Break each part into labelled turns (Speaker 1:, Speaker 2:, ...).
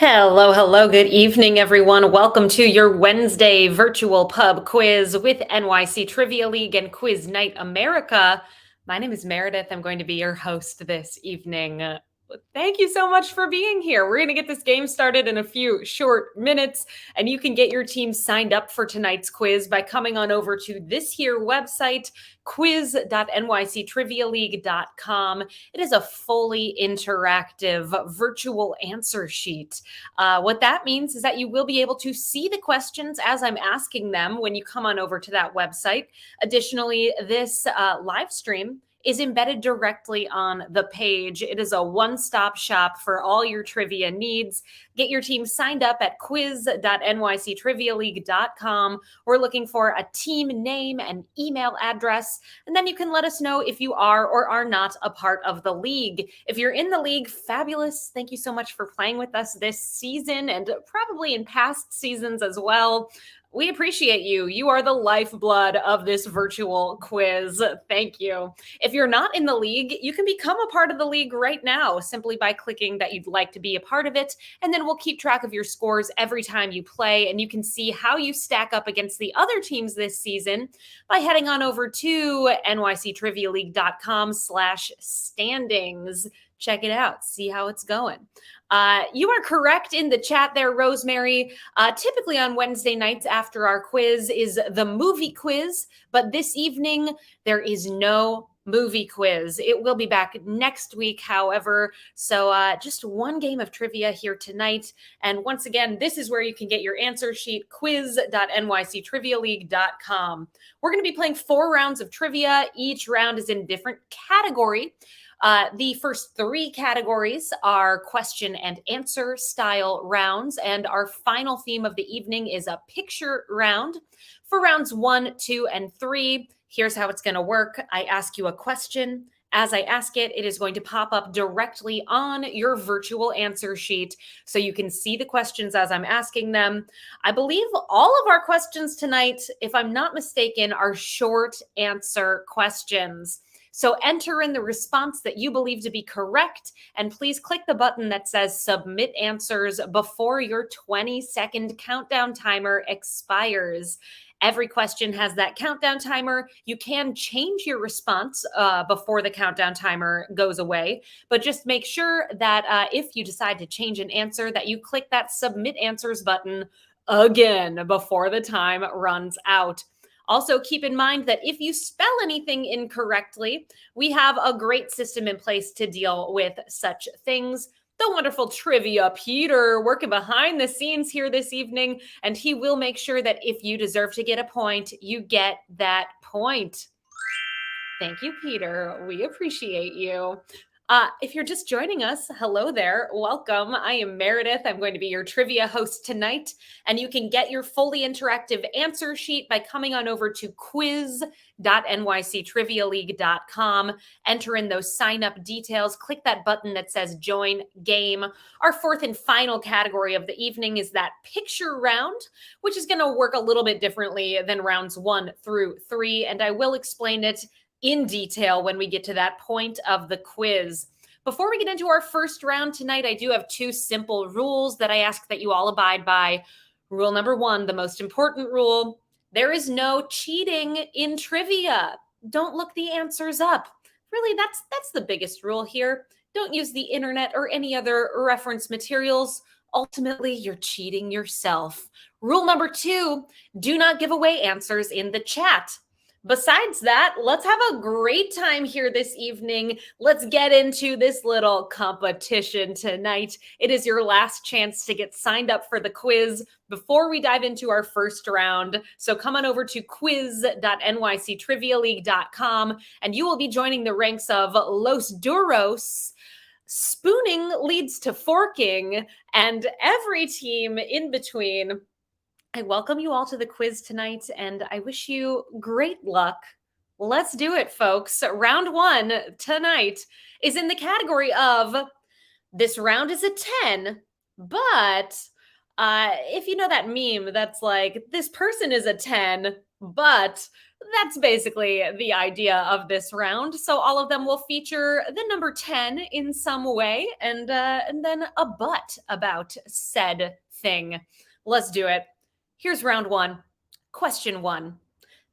Speaker 1: Hello, hello, good evening, everyone. Welcome to your Wednesday virtual pub quiz with NYC Trivia League and Quiz Night America. My name is Meredith. I'm going to be your host this evening. Thank you so much for being here. We're going to get this game started in a few short minutes, and you can get your team signed up for tonight's quiz by coming on over to this here website, quiz.nyctrivialeague.com. It is a fully interactive virtual answer sheet. What that means is that you will be able to see the questions as I'm asking them when you come on over to that website. Additionally, this live stream is embedded directly on the page. It is a one-stop shop for all your trivia needs. Get your team signed up at quiz.nyctrivialeague.com. We're looking for a team name and email address, and then you can let us know if you are or are not a part of the league. If you're in the league, fabulous. Thank you so much for playing with us this season and probably in past seasons as well. We appreciate you. You are the lifeblood of this virtual quiz. Thank you. If you're not in the league, you can become a part of the league right now simply by clicking that you'd like to be a part of it. And then we'll keep track of your scores every time you play. And you can see how you stack up against the other teams this season by heading on over to nyctrivialeague.com/standings. Check it out. See how it's going. You are correct in the chat there, Rosemary. Typically on Wednesday nights after our quiz is the movie quiz, but this evening there is no movie quiz. It will be back next week, however. So just one game of trivia here tonight. And once again, this is where you can get your answer sheet, quiz.nyctrivialeague.com. We're going to be playing 4 rounds of trivia. Each round is in a different category. The first 3 categories are question and answer style rounds, and our final theme of the evening is a picture round. For rounds 1, 2, and 3, here's how it's going to work. I ask you a question. As I ask it, it is going to pop up directly on your virtual answer sheet so you can see the questions as I'm asking them. I believe all of our questions tonight, if I'm not mistaken, are short answer questions. So enter in the response that you believe to be correct, and please click the button that says submit answers before your 20-second countdown timer expires. Every question has that countdown timer. You can change your response before the countdown timer goes away, but just make sure that if you decide to change an answer, that you click that submit answers button again before the time runs out. Also, keep in mind that if you spell anything incorrectly, we have a great system in place to deal with such things. The wonderful Trivia Peter working behind the scenes here this evening, and he will make sure that if you deserve to get a point, you get that point. Thank you, Peter. We appreciate you. If you're just joining us, hello there. Welcome. I am Meredith. I'm going to be your trivia host tonight. And you can get your fully interactive answer sheet by coming on over to quiz.nyctrivialeague.com. Enter in those sign up details. Click that button that says join game. Our 4th and final category of the evening is that picture round, which is going to work a little bit differently than rounds 1 through 3. And I will explain it in detail when we get to that point of the quiz. Before we get into our first round tonight, I do have 2 simple rules that I ask that you all abide by. Rule number 1, the most important rule: there is no cheating in trivia. Don't look the answers up. Really, that's the biggest rule here. Don't use the internet or any other reference materials. Ultimately, you're cheating yourself. Rule number 2, do not give away answers in the chat. Besides that, let's have a great time here this evening. Let's get into this little competition tonight. It is your last chance to get signed up for the quiz before we dive into our first round. So come on over to quiz.nyctrivialeague.com and you will be joining the ranks of Los Duros, Spooning Leads to Forking, and every team in between. I welcome you all to the quiz tonight, and I wish you great luck. Let's do it, folks. Round 1 tonight is in the category of this round is a 10, but if you know that meme that's like, this person is a 10, But that's basically the idea of this round. So all of them will feature the number 10 in some way and then a but about said thing. Let's do it. Here's round 1. Question 1.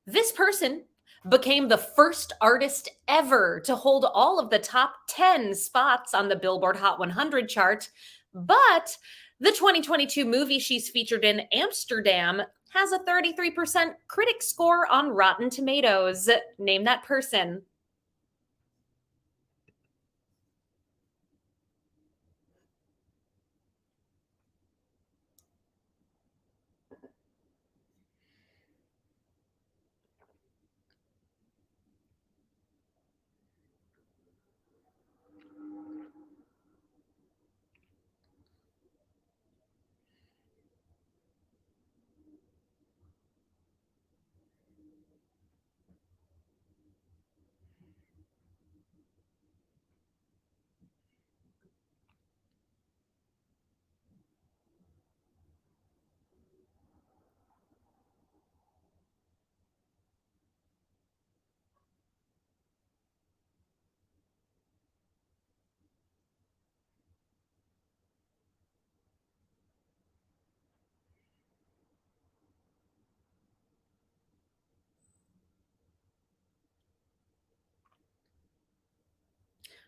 Speaker 1: This person became the first artist ever to hold all of the top 10 spots on the Billboard Hot 100 chart, but the 2022 movie she's featured in, Amsterdam, has a 33% critic score on Rotten Tomatoes. Name that person.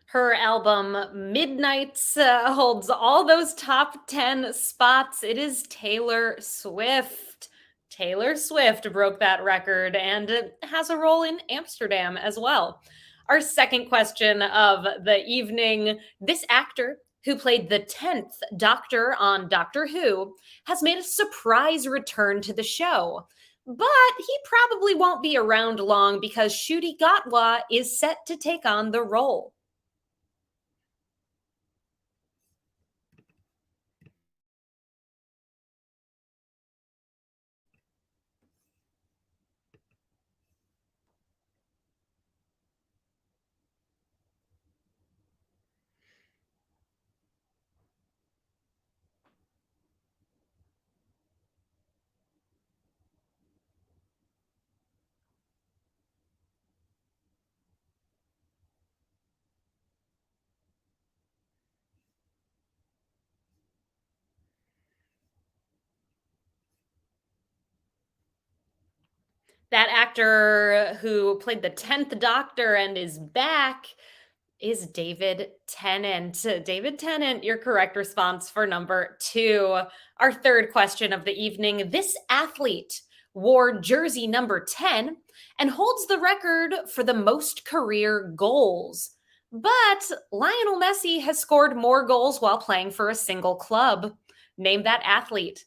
Speaker 1: Her album Midnights holds all those top 10 spots. It is Taylor Swift. Taylor Swift broke that record and has a role in Amsterdam as well. Our second question of the evening, this actor who played the 10th Doctor on Doctor Who has made a surprise return to the show. But he probably won't be around long because Ncuti Gatwa is set to take on the role. That actor who played the 10th Doctor and is back is David Tennant. David Tennant, your correct response for number 2. Our third question of the evening, this athlete wore jersey number 10 and holds the record for the most career goals. But Lionel Messi has scored more goals while playing for a single club. Name that athlete.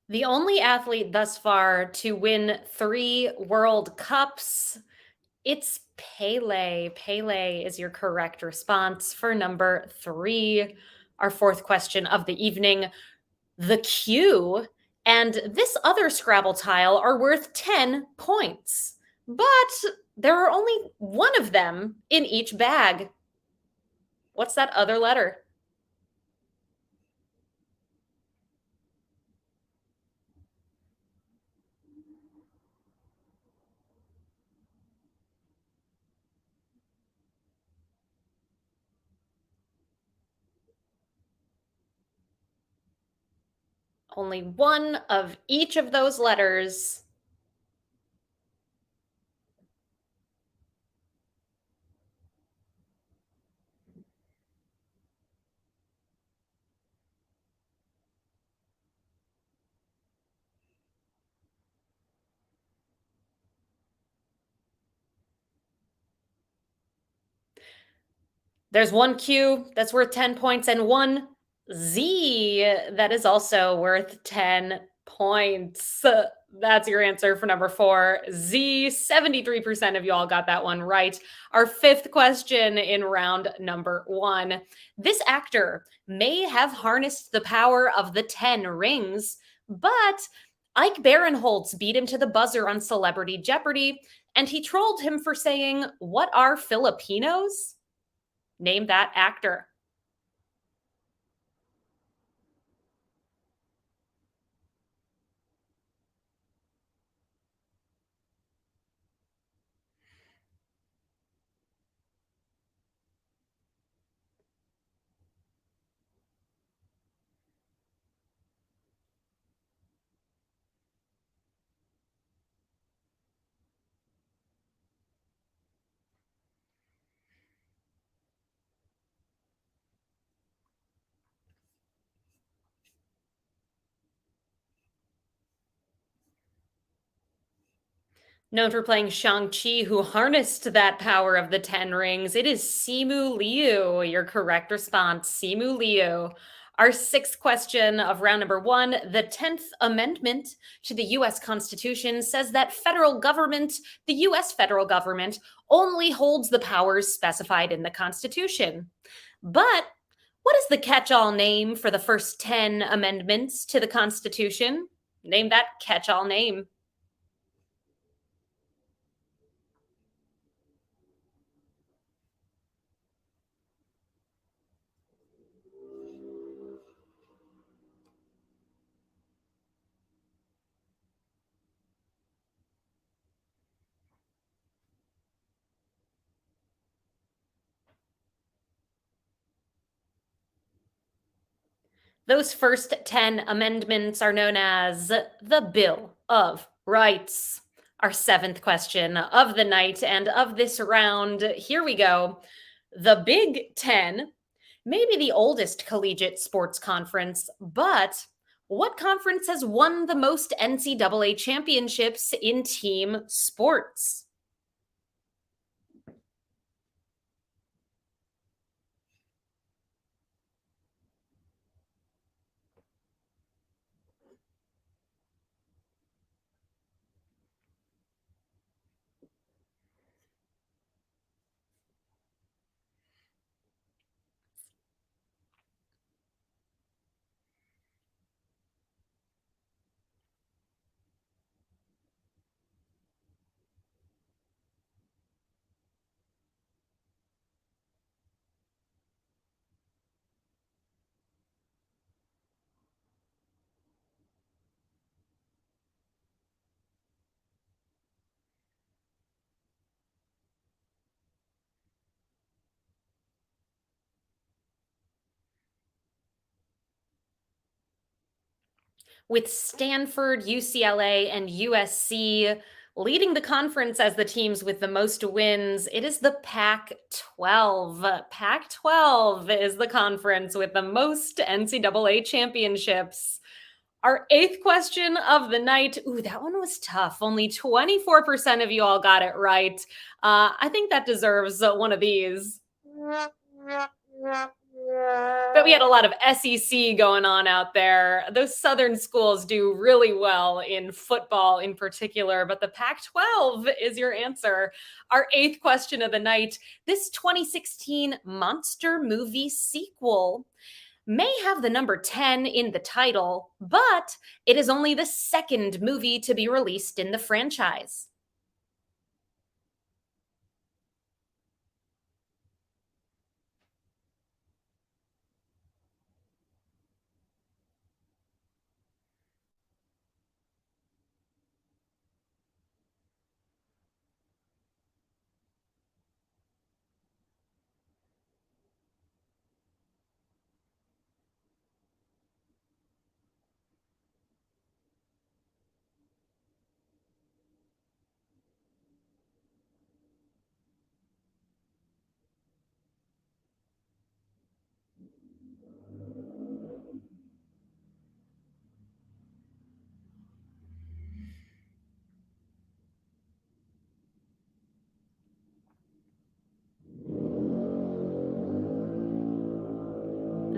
Speaker 1: The only athlete thus far to win 3 World Cups, it's Pele. Pele is your correct response for number 3. Our fourth question of the evening, the Q and this other Scrabble tile are worth 10 points, but there are only one of them in each bag. What's that other letter? Only one of each of those letters. There's one Q that's worth 10 points and one Z that is also worth 10 points. That's your answer for number four. Z, 73% of you all got that one right. Our fifth question in round number one. This actor may have harnessed the power of the 10 rings, but Ike Barinholtz beat him to the buzzer on Celebrity Jeopardy, and he trolled him for saying, "What are Filipinos?" Name that actor. Known for playing Shang-Chi, who harnessed that power of the Ten Rings, it is Simu Liu. Your correct response, Simu Liu. Our sixth question of round number one. The 10th Amendment to the US Constitution says that the US federal government, only holds the powers specified in the Constitution. But what is the catch all name for the first 10 amendments to the Constitution? Name that catch all name. Those first 10 amendments are known as the Bill of Rights. Our seventh question of the night and of this round. Here we go. The Big Ten may be the oldest collegiate sports conference, but what conference has won the most NCAA championships in team sports? With Stanford, UCLA, and USC leading the conference as the teams with the most wins, it is the Pac 12. Pac 12 is the conference with the most NCAA championships. Our eighth question of the night. Ooh, that one was tough. Only 24% of you all got it right. I think that deserves one of these. But we had a lot of SEC going on out there. Those Southern schools do really well in football in particular, but the Pac 12 is your answer. Our eighth question of the night. This 2016 monster movie sequel may have the number 10 in the title, but it is only the second movie to be released in the franchise.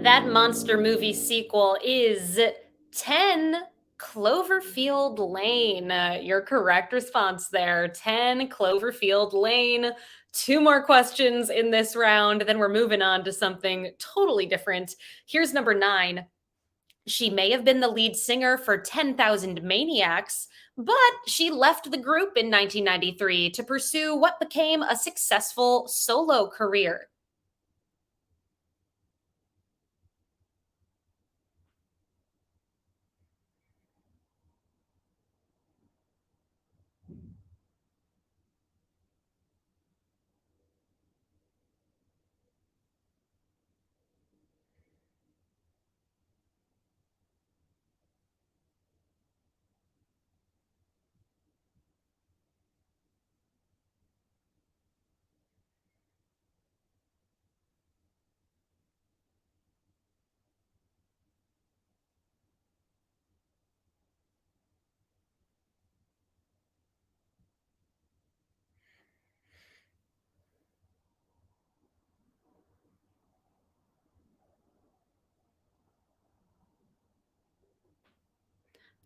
Speaker 1: That monster movie sequel is 10 Cloverfield Lane. Your correct response there, 10 Cloverfield Lane. Two more questions in this round, then we're moving on to something totally different. Here's number 9. She may have been the lead singer for 10,000 Maniacs, but she left the group in 1993 to pursue what became a successful solo career.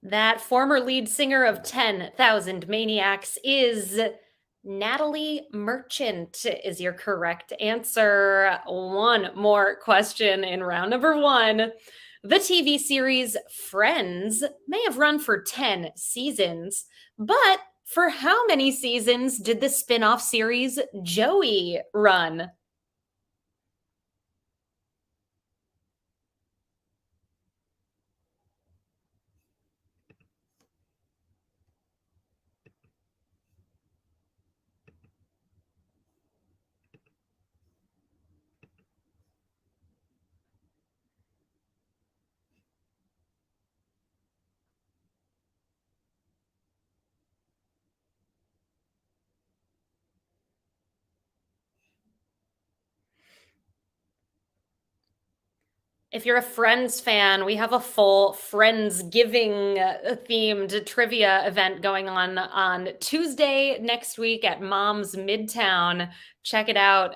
Speaker 1: That former lead singer of 10,000 Maniacs is Natalie Merchant, is your correct answer. One more question in round number 1. The TV series Friends may have run for 10 seasons, but for how many seasons did the spin off series Joey run? If you're a Friends fan, we have a full Friendsgiving themed trivia event going on Tuesday next week at Mom's Midtown. Check it out.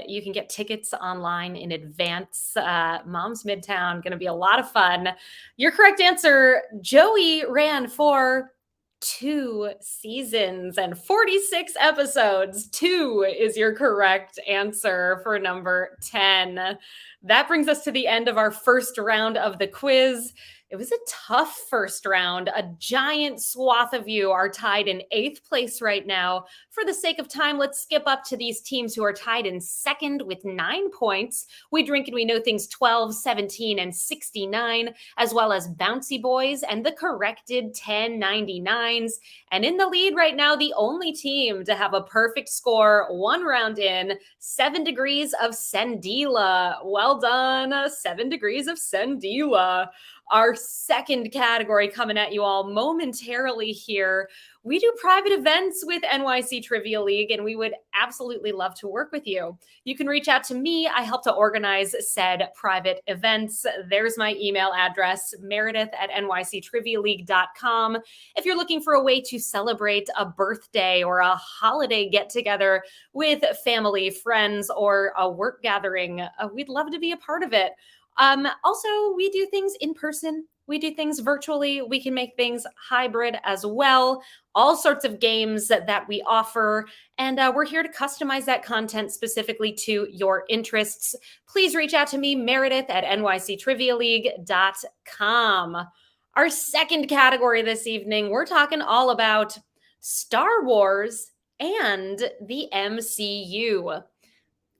Speaker 1: You can get tickets online in advance. Mom's Midtown, going to be a lot of fun. Your correct answer, Joey ran for 2 seasons and 46 episodes. 2 is your correct answer for number 10. That brings us to the end of our first round of the quiz. It was a tough first round. A giant swath of you are tied in 8th place right now. For the sake of time, let's skip up to these teams who are tied in second with 9 points. We Drink and We Know Things 12, 17, and 69, as well as Bouncy Boys and the corrected 1099s. And in the lead right now, the only team to have a perfect score 1 round in, 7 Degrees of Sendila. Well done, 7 Degrees of Sendila. Our second category coming at you all momentarily here. We do private events with NYC Trivia League, and we would absolutely love to work with you. You can reach out to me. I help to organize said private events. There's my email address, meredith@nyctrivialeague.com. If you're looking for a way to celebrate a birthday or a holiday get-together with family, friends, or a work gathering, we'd love to be a part of it. Also, we do things in person. We do things virtually. We can make things hybrid as well. All sorts of games that we offer. And we're here to customize that content specifically to your interests. Please reach out to me, Meredith at nyctrivialeague.com. Our second category this evening, we're talking all about Star Wars and the MCU.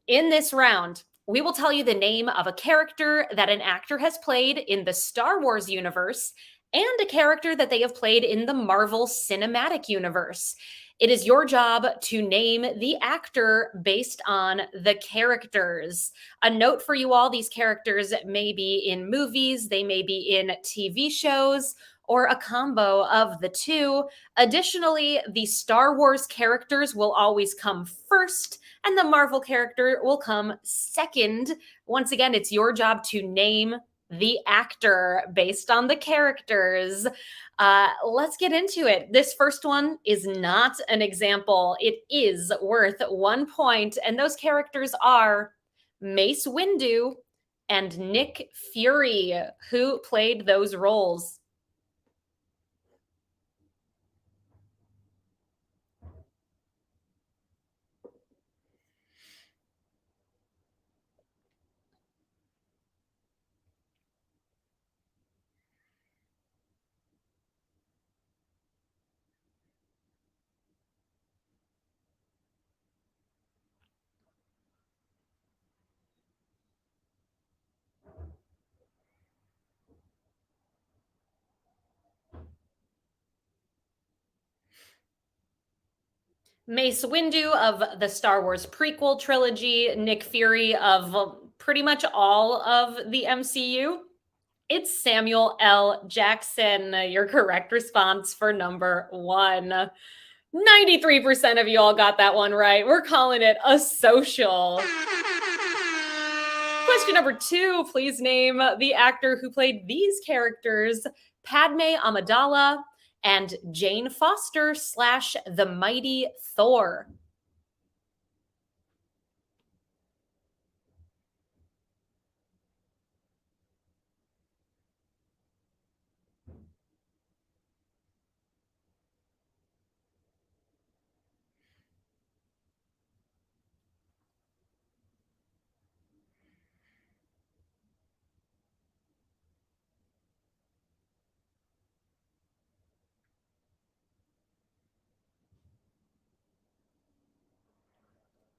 Speaker 1: In this round, we will tell you the name of a character that an actor has played in the Star Wars universe and a character that they have played in the Marvel Cinematic Universe. It is your job to name the actor based on the characters. A note for you all, these characters may be in movies, they may be in TV shows, or a combo of the two. Additionally, the Star Wars characters will always come first, and the Marvel character will come second. Once again, it's your job to name the actor based on the characters. Let's get into it. This first one is not an example. It is worth 1 point, and those characters are Mace Windu and Nick Fury. Who played those roles? Mace Windu of the Star Wars prequel trilogy, Nick Fury of pretty much all of the MCU. It's Samuel L. Jackson. Your correct response for number one. 93% of you all got that one right. We're calling it a social. Question number two, please name the actor who played these characters: Padme Amidala and Jane Foster slash the Mighty Thor.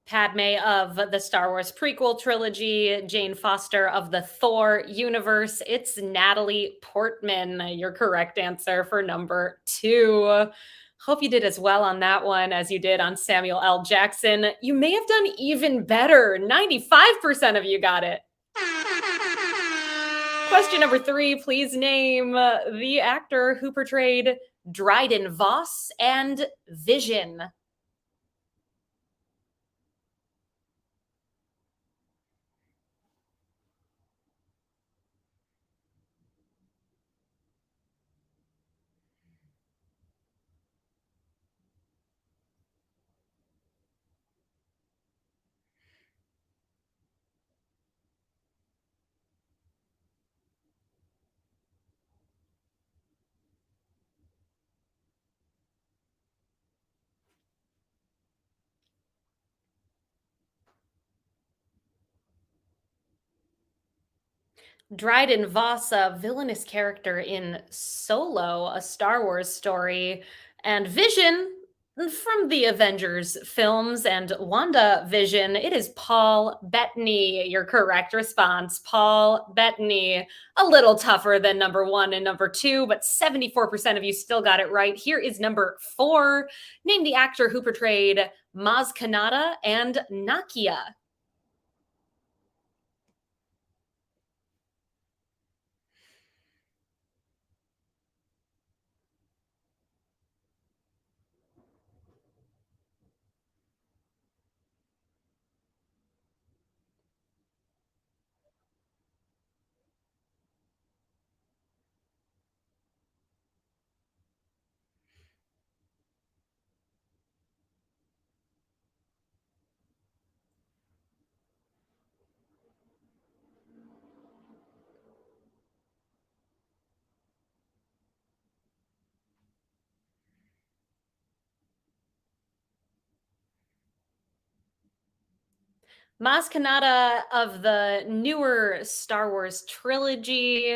Speaker 1: Padme of the Star Wars prequel trilogy, Jane Foster of the Thor universe. It's Natalie Portman, your correct answer for number two. Hope you did as well on that one as you did on Samuel L. Jackson. You may have done even better. 95% of you got it. Question number three, please name the actor who portrayed Dryden Voss and Vision. Dryden Voss, a villainous character in Solo, a Star Wars story, and Vision from the Avengers films and WandaVision. It is Paul Bettany, your correct response. Paul Bettany, a little tougher than number one and number two, but 74% of you still got it right. Here is number four. Name the actor who portrayed Maz Kanata and Nakia. Maz Kanata of the newer Star Wars trilogy,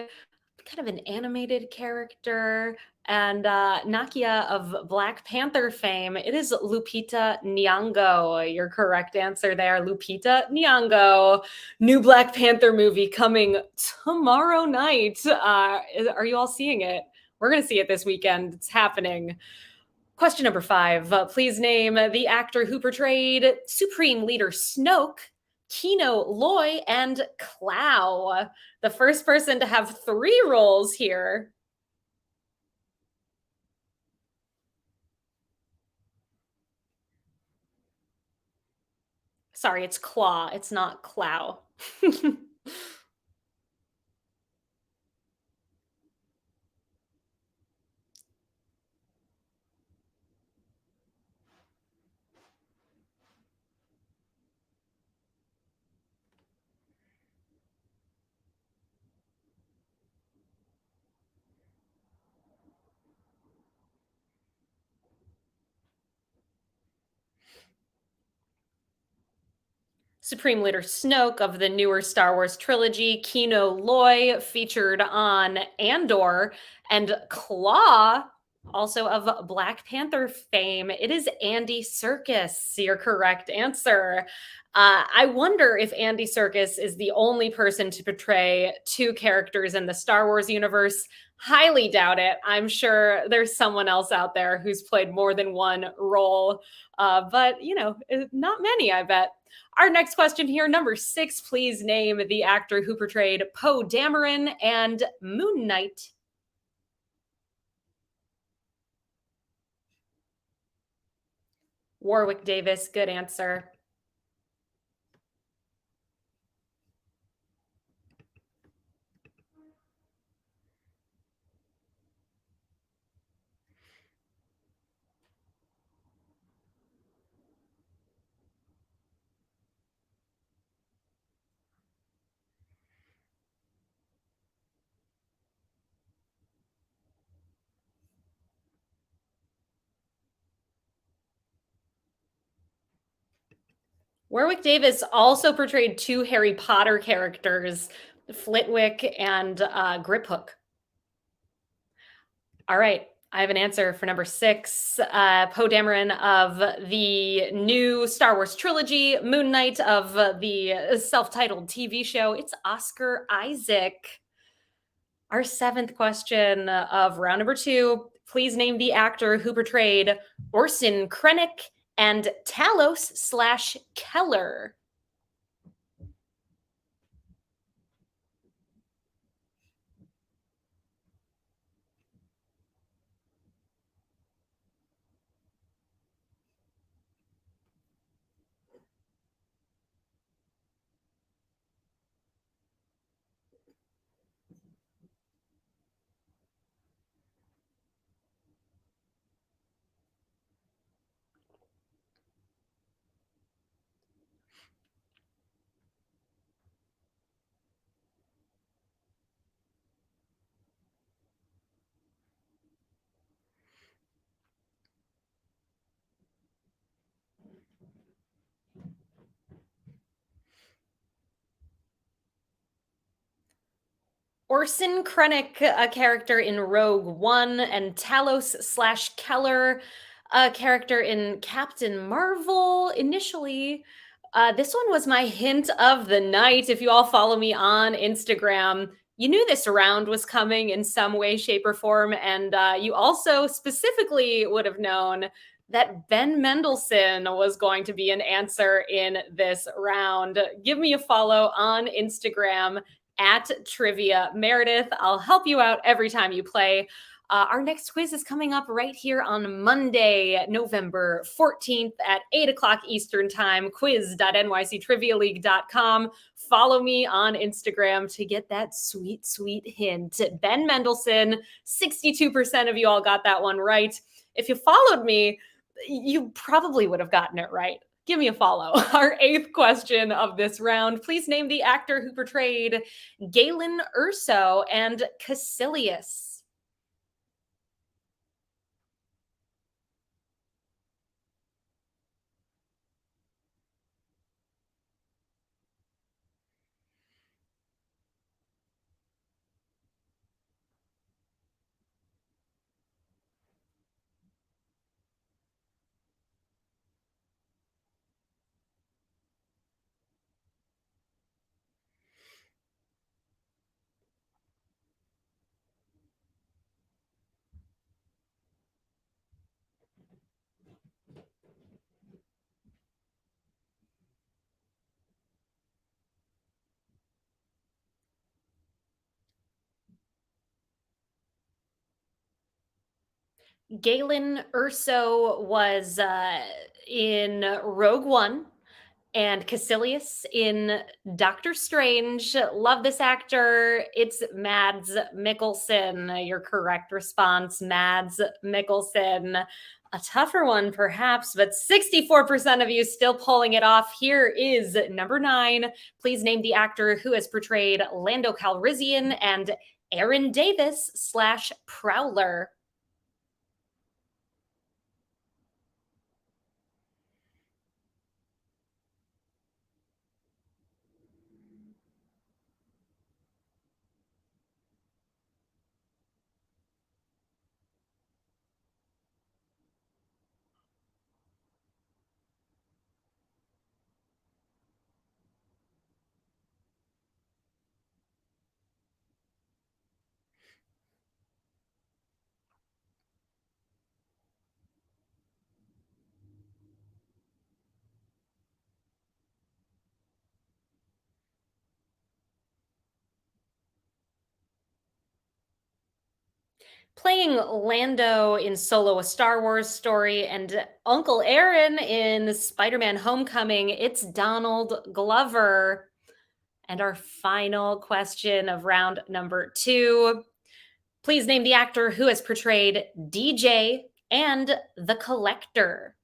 Speaker 1: kind of an animated character, and Nakia of Black Panther fame. It is Lupita Nyong'o. Your correct answer there, Lupita Nyong'o. New Black Panther movie coming tomorrow night. Are you all seeing it? We're going to see it this weekend. It's happening. Question number five. Please name the actor who portrayed Supreme Leader Snoke, Kino Loy, and Clow. The first person to have three roles here. Sorry, it's Claw. It's not Clow. Supreme Leader Snoke of the newer Star Wars trilogy, Kino Loy, featured on Andor, and Claw, also of Black Panther fame. It is Andy Serkis, your correct answer. I wonder if Andy Serkis is the only person to portray two characters in the Star Wars universe. Highly doubt it. I'm sure there's someone else out there who's played more than one role, but not many, I bet. Our next question here, number 6, please name the actor who portrayed Poe Dameron and Moon Knight. Warwick Davis, good answer. Warwick Davis also portrayed two Harry Potter characters, Flitwick and Griphook. All right. I have an answer for number 6. Poe Dameron of the new Star Wars trilogy, Moon Knight of the self-titled TV show. It's Oscar Isaac. Our 7th question of round number 2. Please name the actor who portrayed Orson Krennic and Talos/Keller. Orson Krennic, a character in Rogue One, and Talos/Keller, a character in Captain Marvel initially. This one was my hint of the night. If you all follow me on Instagram, you knew this round was coming in some way, shape, or form. And you also specifically would have known that Ben Mendelsohn was going to be an answer in this round. Give me a follow on Instagram at Trivia Meredith. I'll help you out every time you play. Our next quiz is coming up right here on Monday, November 14th at 8 o'clock Eastern Time, quiz.nyctrivialeague.com. Follow me on Instagram to get that sweet, sweet hint. Ben Mendelsohn, 62% of you all got that one right. If you followed me, you probably would have gotten it right. Give me a follow. Our 8th question of this round. Please name the actor who portrayed Galen Erso and Caecilius. Galen Erso was in Rogue One and Caecilius in Doctor Strange. Love this actor. It's Mads Mikkelsen. Your correct response, Mads Mikkelsen. A tougher one, perhaps, but 64% of you still pulling it off. Here is number 9. Please name the actor who has portrayed Lando Calrissian and Aaron Davis/Prowler. Playing Lando in Solo, a Star Wars story, and Uncle Aaron in Spider Man Homecoming, it's Donald Glover. And our final question of round number two. Please name the actor who has portrayed DJ and the Collector.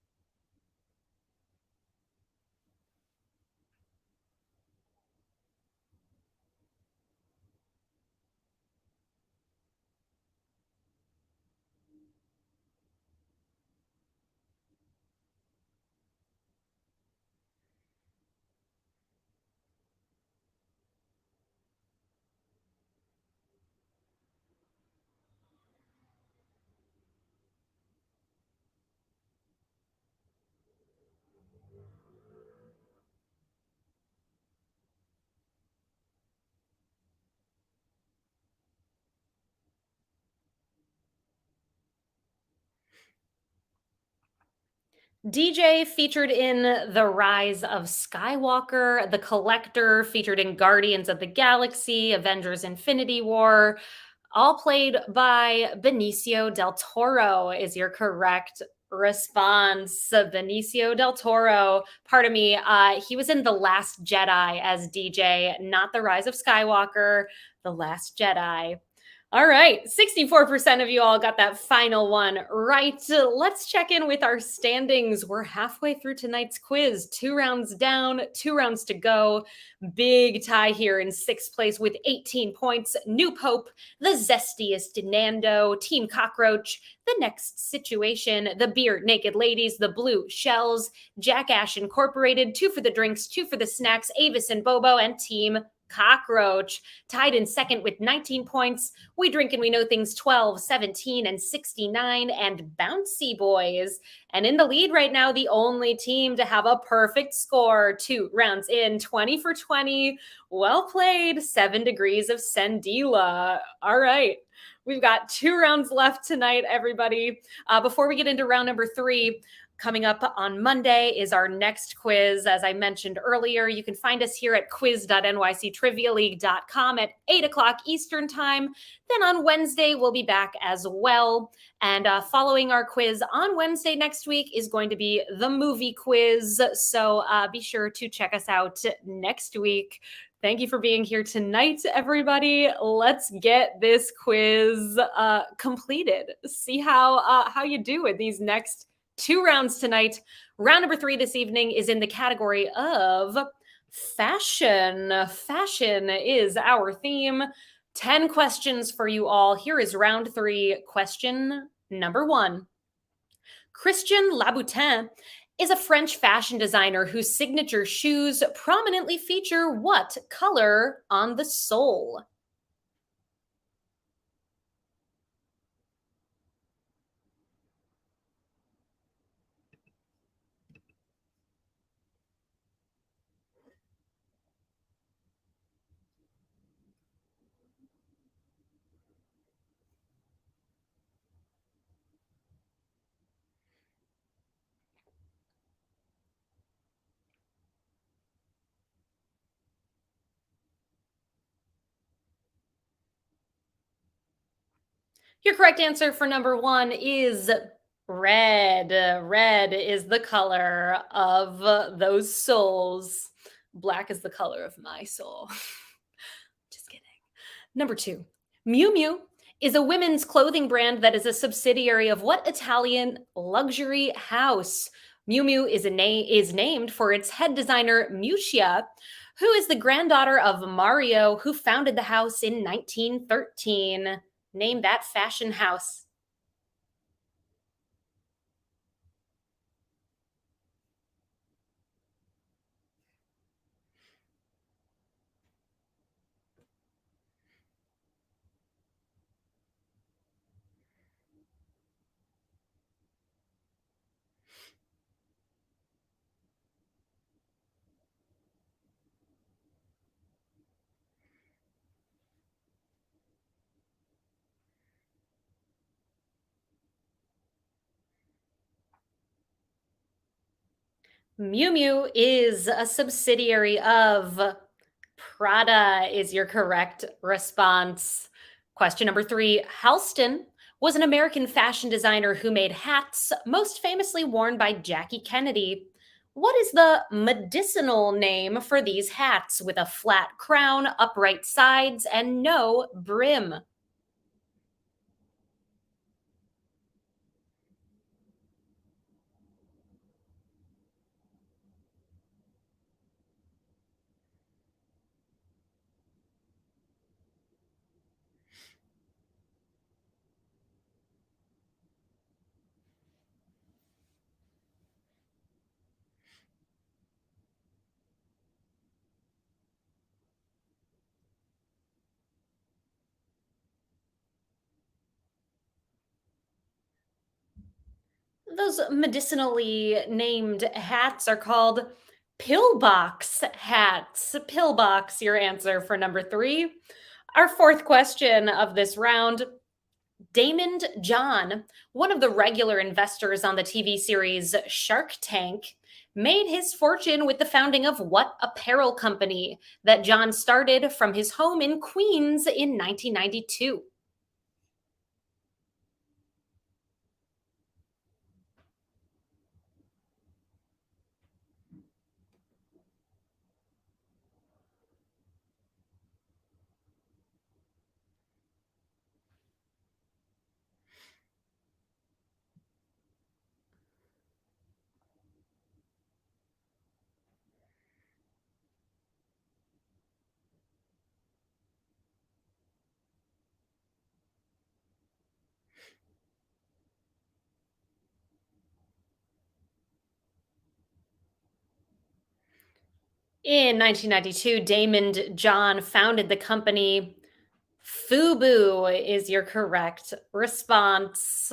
Speaker 1: DJ featured in The Rise of Skywalker, The Collector featured in Guardians of the Galaxy, Avengers Infinity War, all played by Benicio del Toro, is your correct response. Benicio del Toro, pardon me, he was in The Last Jedi as DJ, not The Rise of Skywalker, The Last Jedi. All right, 64% of you all got that final one right. Let's check in with our standings. We're halfway through tonight's quiz. 2 rounds down, 2 rounds to go. Big tie here in sixth place with 18 points. New Pope, the zestiest Nando, Team Cockroach, the next situation, the Beer Naked Ladies, the Blue Shells, Jackash Incorporated, 2 for the drinks, 2 for the snacks, Avis and Bobo, and Team Cockroach tied in second with 19 points. We Drink and We Know Things 12, 17, and 69, and Bouncy Boys. And in the lead right now, the only team to have a perfect score. 2 rounds in, 20 for 20. Well played, 7 degrees of Sandila. All right. We've got 2 rounds left tonight, everybody. Before we get into round number 3, coming up on Monday is our next quiz. As I mentioned earlier, you can find us here at quiz.nyctrivialeague.com at 8 o'clock Eastern Time. Then on Wednesday, we'll be back as well. And following our quiz on Wednesday next week is going to be the movie quiz. So be sure to check us out next week. Thank you for being here tonight, everybody. Let's get this quiz completed. See how you do in these next 2 rounds tonight. Round number 3 this evening is in the category of fashion. Fashion is our theme. 10 questions for you all. Here is round 3. Question number 1. Christian Louboutin is a French fashion designer whose signature shoes prominently feature what color on the sole? Your correct answer for number 1 is red. Red is the color of those souls. Black is the color of my soul. Just kidding. Number 2. Miu Miu is a women's clothing brand that is a subsidiary of what Italian luxury house? Miu Miu is named for its head designer Miuccia, who is the granddaughter of Mario, who founded the house in 1913. Name that fashion house. Miu Miu is a subsidiary of Prada, is your correct response. Question number 3. Halston Was an American fashion designer who made hats, most famously worn by Jackie Kennedy. What is the medicinal name for these hats with a flat crown, upright sides, and no brim? Those medicinally named hats are called pillbox hats. Pillbox, your answer for number three. Our fourth question of this round. Damon John, one of the regular investors on the TV series Shark Tank, made his fortune with the founding of what apparel company that John started from his home in Queens in 1992? In 1992, Damon John founded the company. Fubu is your correct response.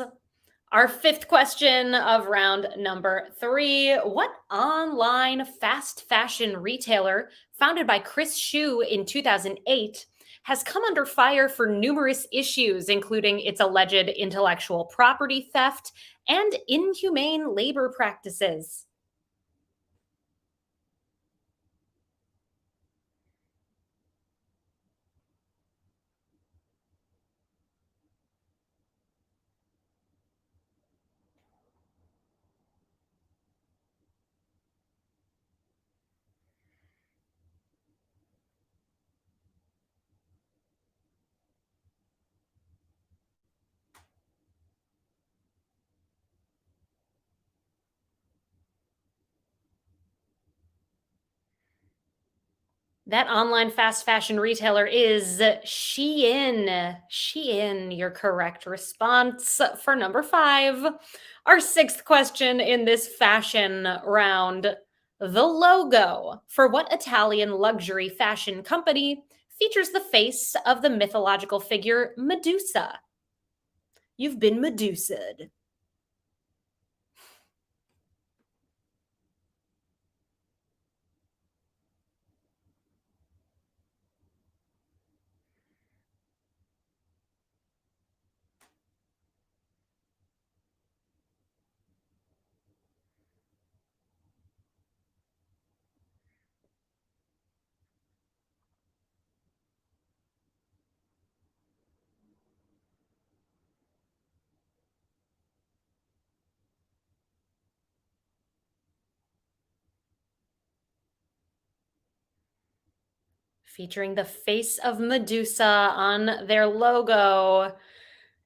Speaker 1: Our fifth question of round number three. What online fast fashion retailer, founded by Chris Shu in 2008, has come under fire for numerous issues, including its alleged intellectual property theft and inhumane labor practices? That online fast fashion retailer is Shein. Shein, your correct response for number five. Our sixth question in this fashion round. The logo for what Italian luxury fashion company features the face of the mythological figure Medusa? You've been Medusa'd. Featuring the face of Medusa on their logo.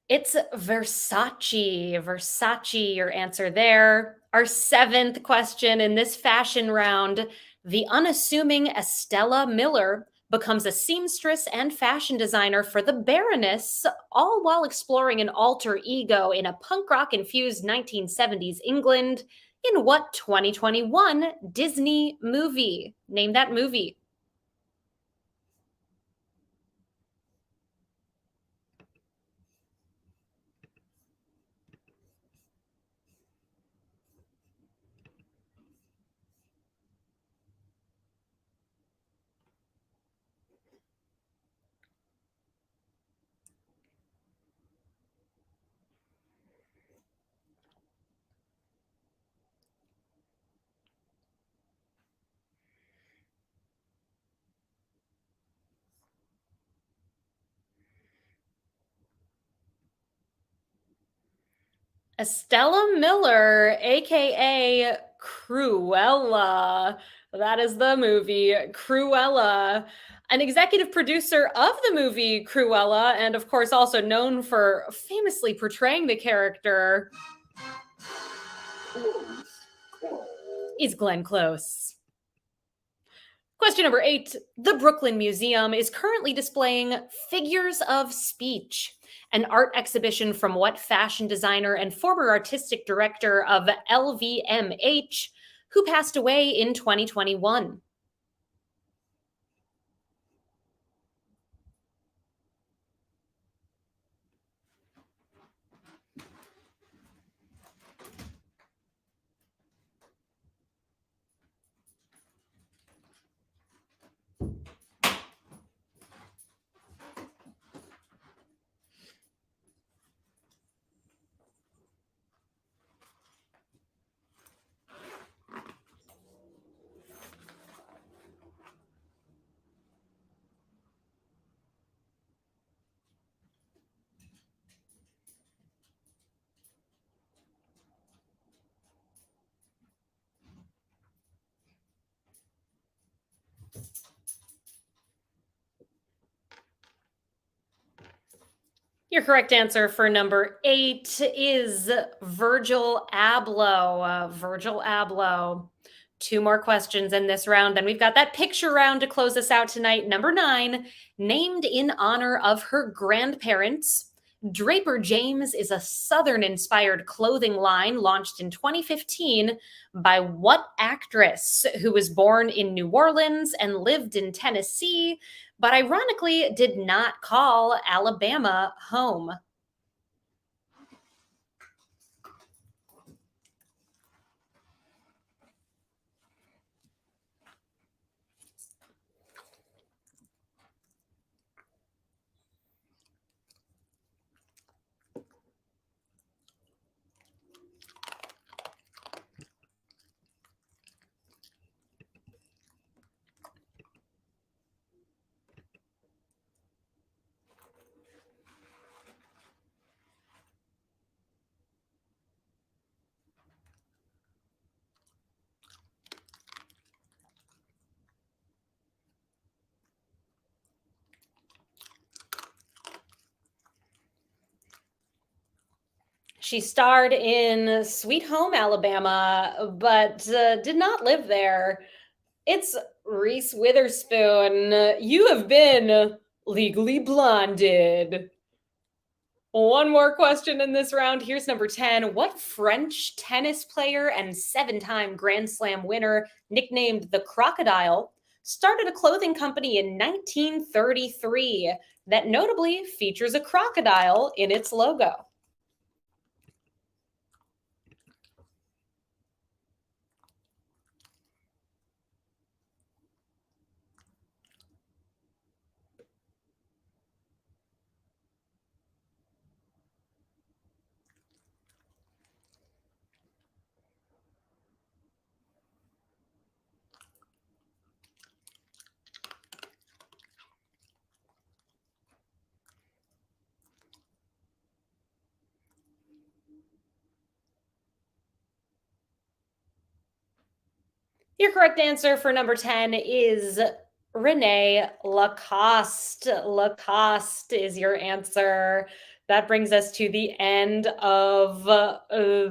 Speaker 1: It's Versace. Versace, your answer there. Our seventh question in this fashion round. The unassuming Estella Miller becomes a seamstress and fashion designer for the Baroness, all while exploring an alter ego in a punk rock infused 1970s England. In what 2021 Disney movie? Name that movie. Estella Miller, aka Cruella. That is the movie Cruella. An executive producer of the movie Cruella, and of course, also known for famously portraying the character, is Glenn Close. Question number 8. The Brooklyn Museum is currently displaying Figures of Speech, an art exhibition from what fashion designer and former artistic director of LVMH, who passed away in 2021? Your correct answer for number 8 is Virgil Abloh. Virgil Abloh. 2 more questions in this round. Then we've got that picture round to close us out tonight. Number 9, named in honor of her grandparents, Draper James is a Southern-inspired clothing line launched in 2015 by what actress who was born in New Orleans and lived in Tennessee, but ironically did not call Alabama home? She starred in Sweet Home Alabama, but did not live there. It's Reese Witherspoon. You have been legally blinded. One more question in this round. Here's number 10. What French tennis player and 7-time Grand Slam winner, nicknamed the Crocodile, started a clothing company in 1933 that notably features a crocodile in its logo? Your correct answer for number 10 is Rene Lacoste. Lacoste is your answer. That brings us to the end of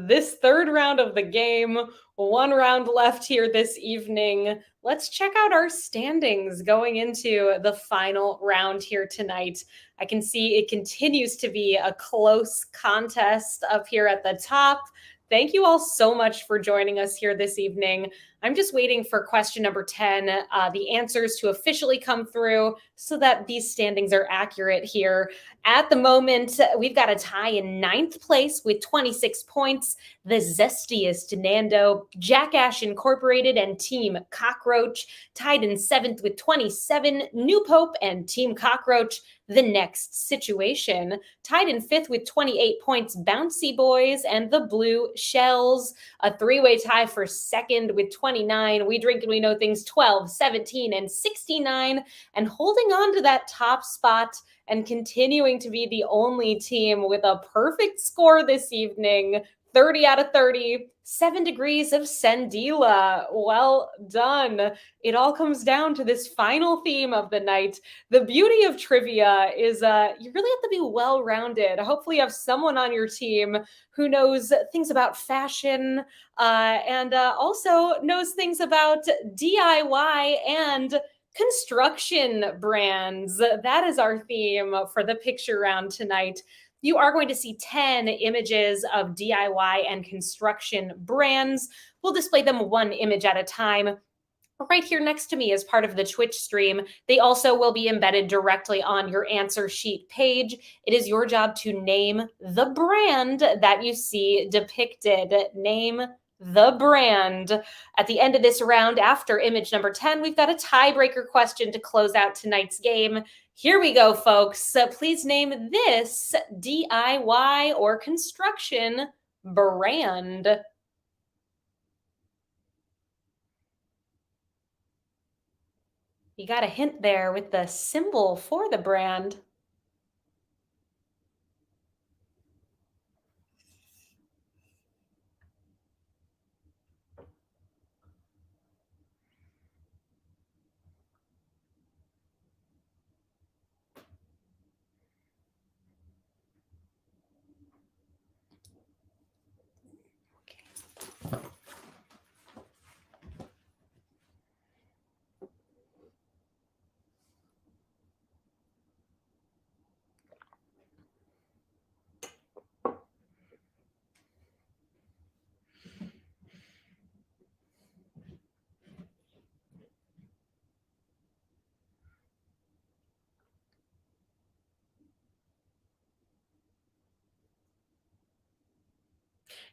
Speaker 1: this third round of the game. 1 round left here this evening. Let's check out our standings going into the final round here tonight. I can see it continues to be a close contest up here at the top. Thank you all so much for joining us here this evening. I'm just waiting for question number 10, the answers to officially come through so that these standings are accurate here. At the moment, we've got a tie in 9th place with 26 points. The zestiest Nando, Jackash Incorporated and Team Cockroach tied in 7th with 27. New Pope and Team Cockroach, the next situation. Tied in 5th with 28 points, Bouncy Boys and the Blue Shells. A 3-way tie for 2nd with 29. We Drink and We Know Things 12, 17, and 69. And holding on to that top spot and continuing to be the only team with a perfect score this evening, 30 out of 30. 7 degrees of Sandila. Well done. It all comes down to this final theme of the night. The beauty of trivia is you really have to be well-rounded. Hopefully you have someone on your team who knows things about fashion and also knows things about DIY and construction brands. That is our theme for the picture round tonight. You are going to see 10 images of DIY and construction brands. We'll display them one image at a time. Right here next to me as part of the Twitch stream, they also will be embedded directly on your answer sheet page. It is your job to name the brand that you see depicted. Name the brand. At the end of this round, after image number 10, we've got a tiebreaker question to close out tonight's game. Here we go, folks. Please name this DIY or construction brand. You got a hint there with the symbol for the brand.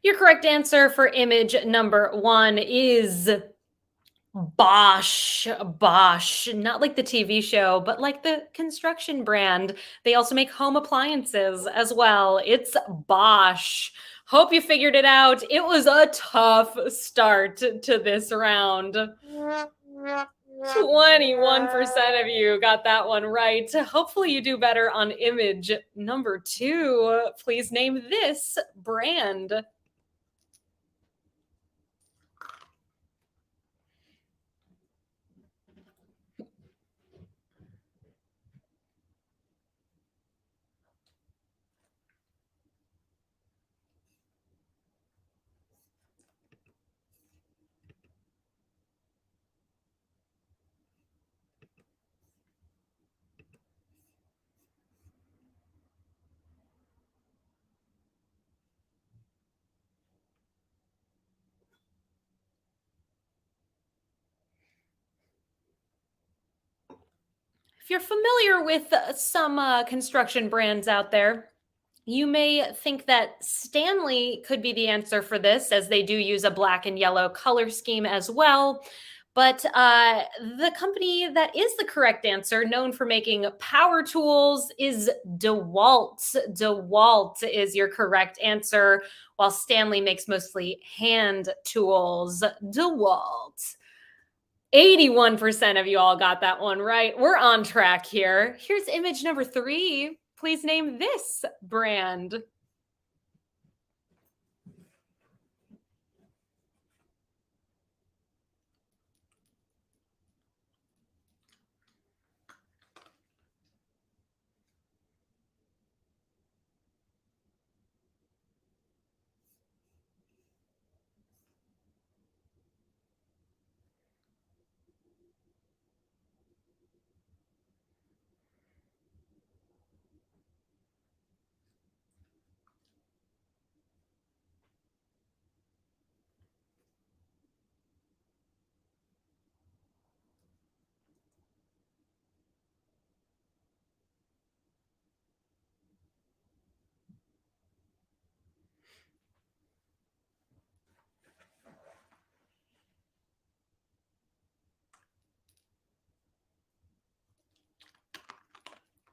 Speaker 1: Your correct answer for image number 1 is Bosch. Bosch, not like the TV show, but like the construction brand. They also make home appliances as well. It's Bosch. Hope you figured it out. It was a tough start to this round. 21% of you got that one right. Hopefully you do better on image number 2. Please name this brand. If you're familiar with some construction brands out there, you may think that Stanley could be the answer for this, as they do use a black and yellow color scheme as well. But the company that is the correct answer, known for making power tools, is DeWalt. DeWalt is your correct answer, while Stanley makes mostly hand tools. DeWalt. 81% of you all got that one right. We're on track here. Here's image number 3. Please name this brand.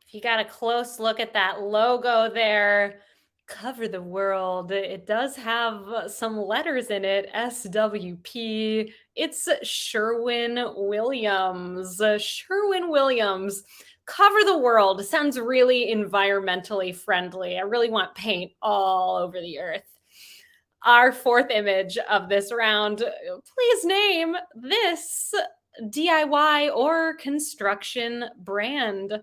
Speaker 1: If you got a close look at that logo there, Cover the World, it does have some letters in it, SWP. It's Sherwin-Williams. Sherwin-Williams. Cover the World sounds really environmentally friendly. I really want paint all over the earth. Our fourth image of this round. Please name this DIY or construction brand.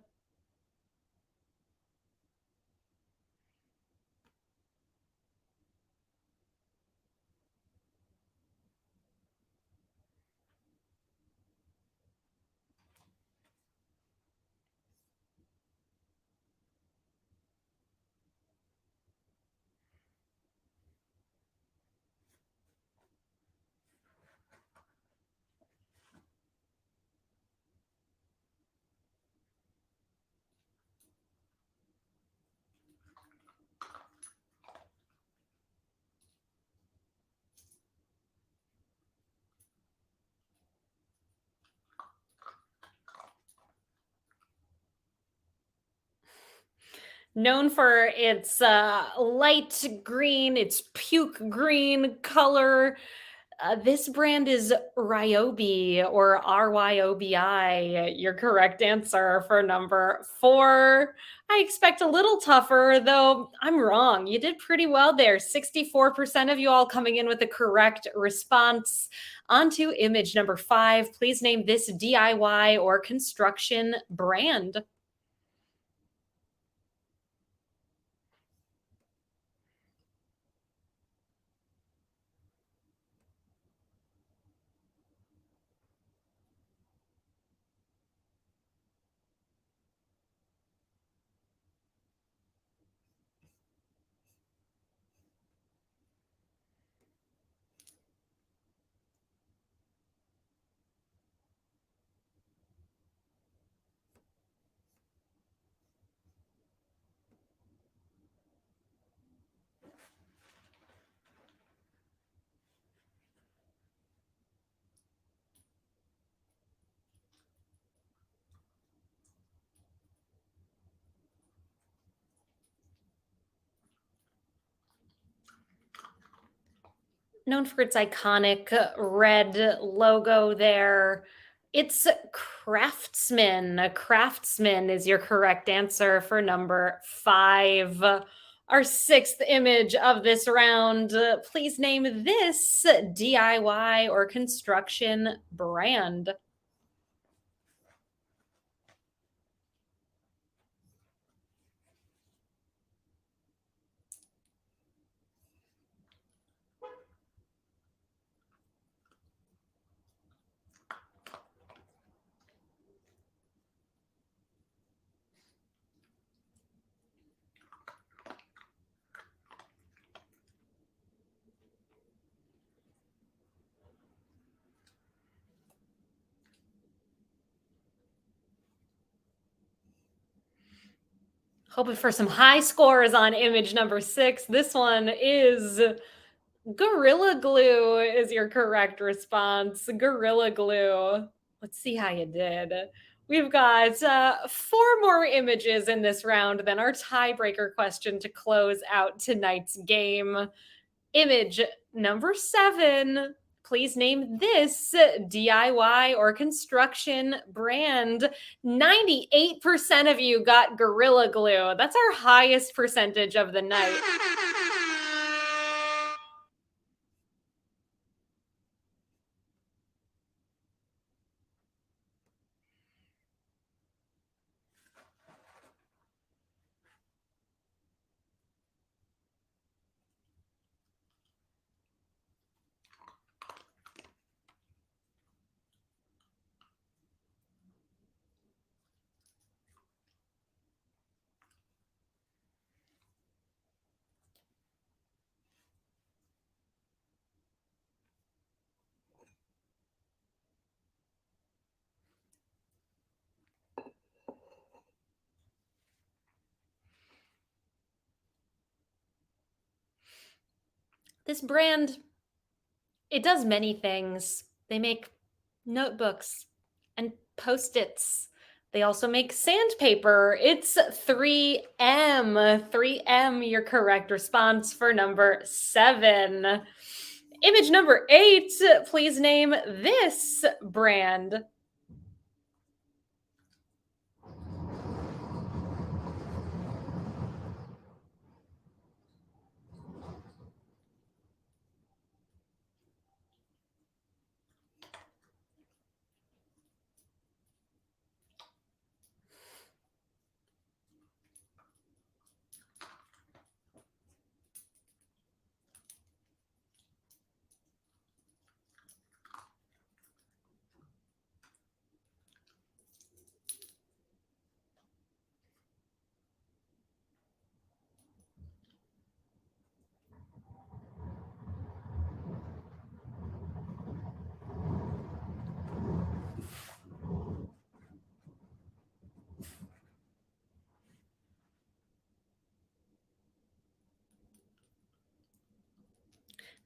Speaker 1: Known for its light green, its puke green color. This brand is Ryobi or RYOBI. Your correct answer for number four. I expect a little tougher, though I'm wrong. You did pretty well there. 64% of you all coming in with the correct response. On to image number five. Please name this DIY or construction brand. Known for its iconic red logo there. It's Craftsman. Craftsman is your correct answer for number five. Our sixth image of this round. Please name this DIY or construction brand. Hoping for some high scores on image number six. This one is Gorilla Glue is your correct response. Gorilla Glue. Let's see how you did. We've got four more images in this round, then our tiebreaker question to close out tonight's game. Image number seven. Please name this DIY or construction brand. 98% of you got Gorilla Glue. That's our highest percentage of the night. This brand, it does many things. They make notebooks and post-its. They also make sandpaper. It's 3M. 3M, your correct response for number seven. Image number eight. Please name this brand.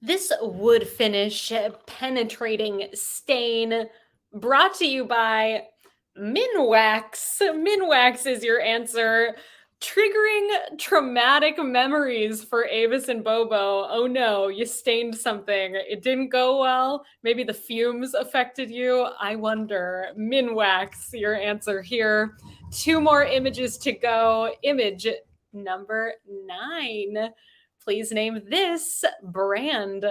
Speaker 1: This wood finish penetrating stain brought to you by Minwax. Minwax is your answer. Triggering traumatic memories for Avis and Bobo. Oh no, you stained something. It didn't go well. Maybe the fumes affected you. I wonder. Minwax, your answer here. Two more images to go. Image number 9. Please name this brand.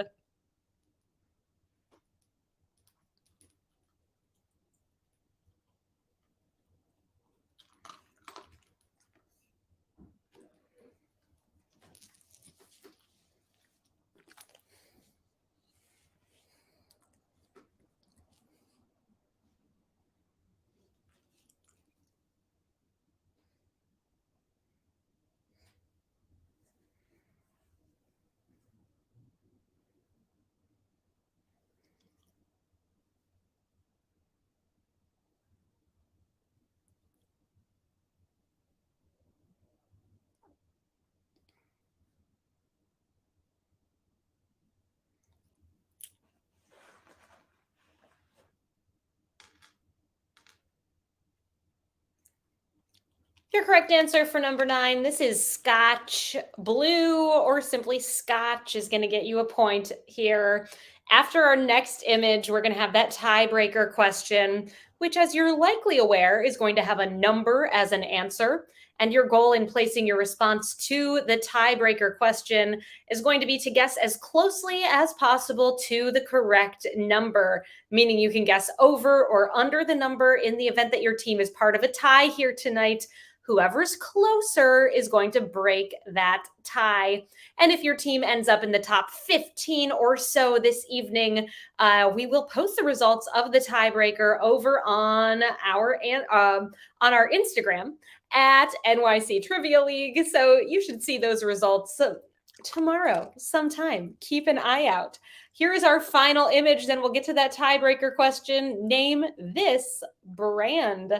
Speaker 1: Your correct answer for number 9, this is Scotch. Blue or simply Scotch is going to get you a point here. After our next image, we're going to have that tiebreaker question, which, as you're likely aware, is going to have a number as an answer. And your goal in placing your response to the tiebreaker question is going to be to guess as closely as possible to the correct number, meaning you can guess over or under the number in the event that your team is part of a tie here tonight. Whoever's closer is going to break that tie. And if your team ends up in the top 15 or so this evening, we will post the results of the tiebreaker over on our Instagram at NYC Trivia League. So you should see those results tomorrow sometime. Keep an eye out. Here is our final image. Then we'll get to that tiebreaker question. Name this brand.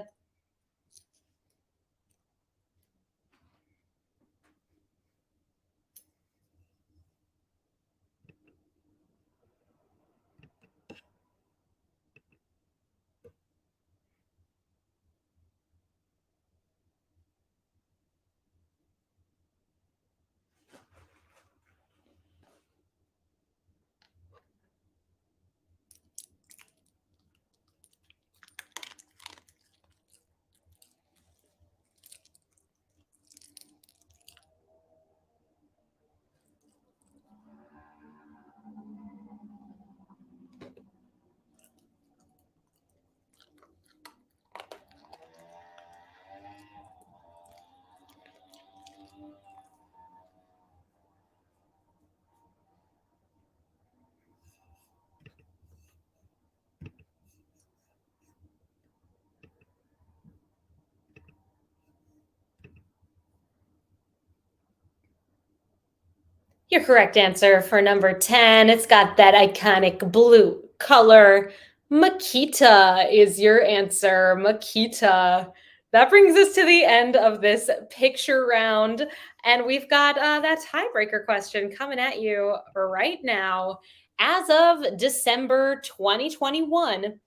Speaker 1: Your correct answer for number 10, it's got that iconic blue color. Makita is your answer. Makita. That brings us to the end of this picture round. And we've got that tiebreaker question coming at you right now. As of December 2021,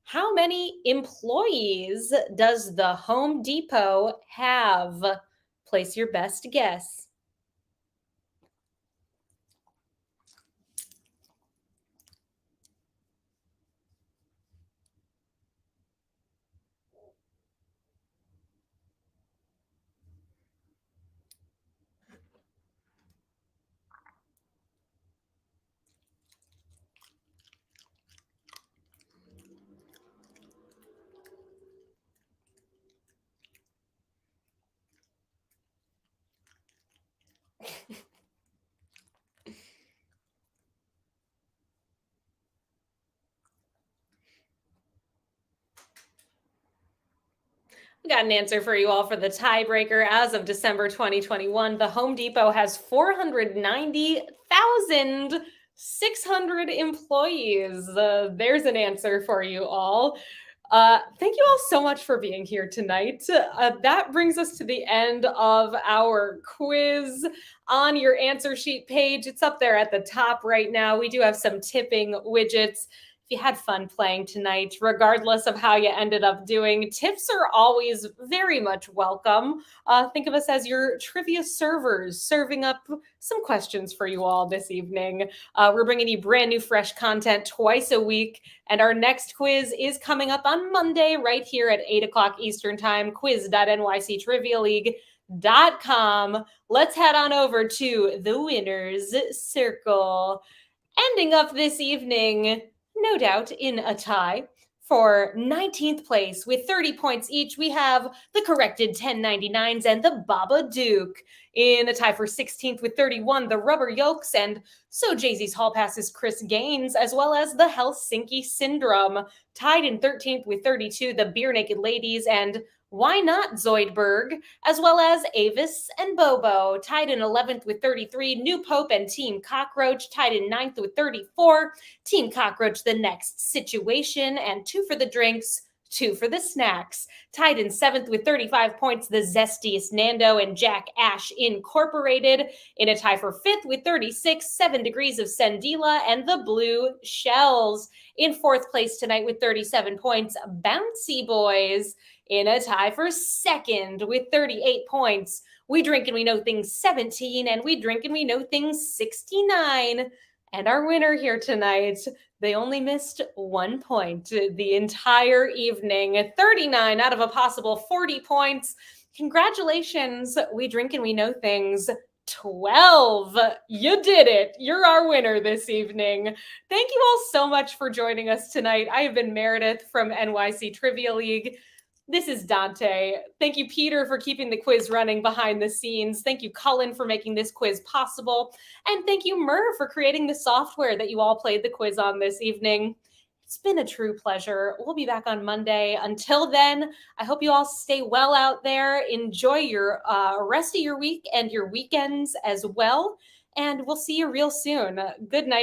Speaker 1: how many employees does the Home Depot have? Place your best guess. We got an answer for you all for the tiebreaker. As of December 2021, the Home Depot has 490,600 employees. There's an answer for you all. Thank you all so much for being here tonight. That brings us to the end of our quiz. On your answer sheet page, it's up there at the top right now. We do have some tipping widgets. If you had fun playing tonight, regardless of how you ended up doing, tips are always very much welcome. Think of us as your trivia servers, serving up some questions for you all this evening. We're bringing you brand new, fresh content twice a week. And our next quiz is coming up on Monday, right here at 8 o'clock Eastern Time, quiz.nyctrivialeague.com. Let's head on over to the winner's circle. Ending up this evening, no doubt, in a tie. For 19th place with 30 points each, we have the corrected 1099s and the Baba Duke. In a tie for 16th with 31, the Rubber Yolks and So Jay-Z's Hall Passes Chris Gaines, as well as the Helsinki Syndrome. Tied in 13th with 32, the Beer Naked Ladies and Why Not Zoidberg, as well as Avis and Bobo. Tied in 11th with 33, New Pope and Team Cockroach. Tied in 9th with 34, Team Cockroach, The Next Situation, and 2 for the drinks, 2 for the snacks. Tied in 7th with 35 points, the Zestiest Nando and Jack Ash Incorporated. In a tie for 5th with 36, 7 Degrees of Sendila and the Blue Shells. In 4th place tonight with 37 points, Bouncy Boys. In a tie for 2nd with 38 points, We Drink and We Know Things 17 and We Drink and We Know Things 69. And our winner here tonight, they only missed 1 point the entire evening. 39 out of a possible 40 points. Congratulations, We Drink and We Know Things 12. You did it. You're our winner this evening. Thank you all so much for joining us tonight. I have been Meredith from NYC Trivia League. This is Dante. Thank you, Peter, for keeping the quiz running behind the scenes. Thank you, Cullen, for making this quiz possible. And thank you, Mur, for creating the software that you all played the quiz on this evening. It's been a true pleasure. We'll be back on Monday. Until then, I hope you all stay well out there. Enjoy your rest of your week and your weekends as well. And we'll see you real soon. Good night,